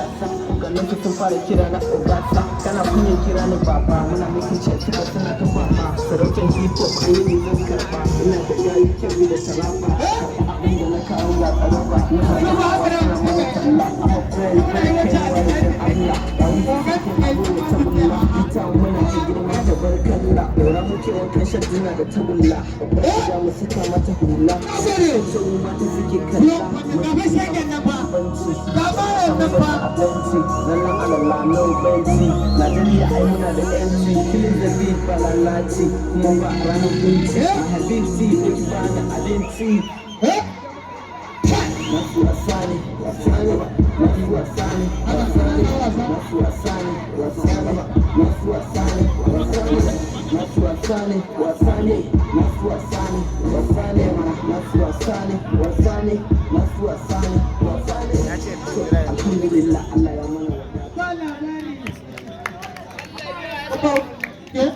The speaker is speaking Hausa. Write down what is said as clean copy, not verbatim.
gasa ganin sun fara kira na ogasa kana kunya kira ni baba muna making ce suka suna ta mama sarautar hip hop kai ne zan karba ina da yayi kyau da sarrafa abin da na kawo ga tsaraba na hana na mana talla amma kai kai kai wani Allah da wani cikin abu da tabulla ita muna ta girma da barkalla daura muke wankan shadduna da tabulla da mu saka mata hula sai mata suke kalla abinci lallan alalla no benci Najeriya ai muna da yanci kilin da beat ba lalaci kuma ba ranar kunci a habibti duk ba na abinci nasu wasani wasani nasu wasani wasani nasu wasani wasani nasu wasani wasani nasu wasani wasani nasu wasani wasani nasu wasani wasani nasu wasani wasani alhamdulillah Allah ya mana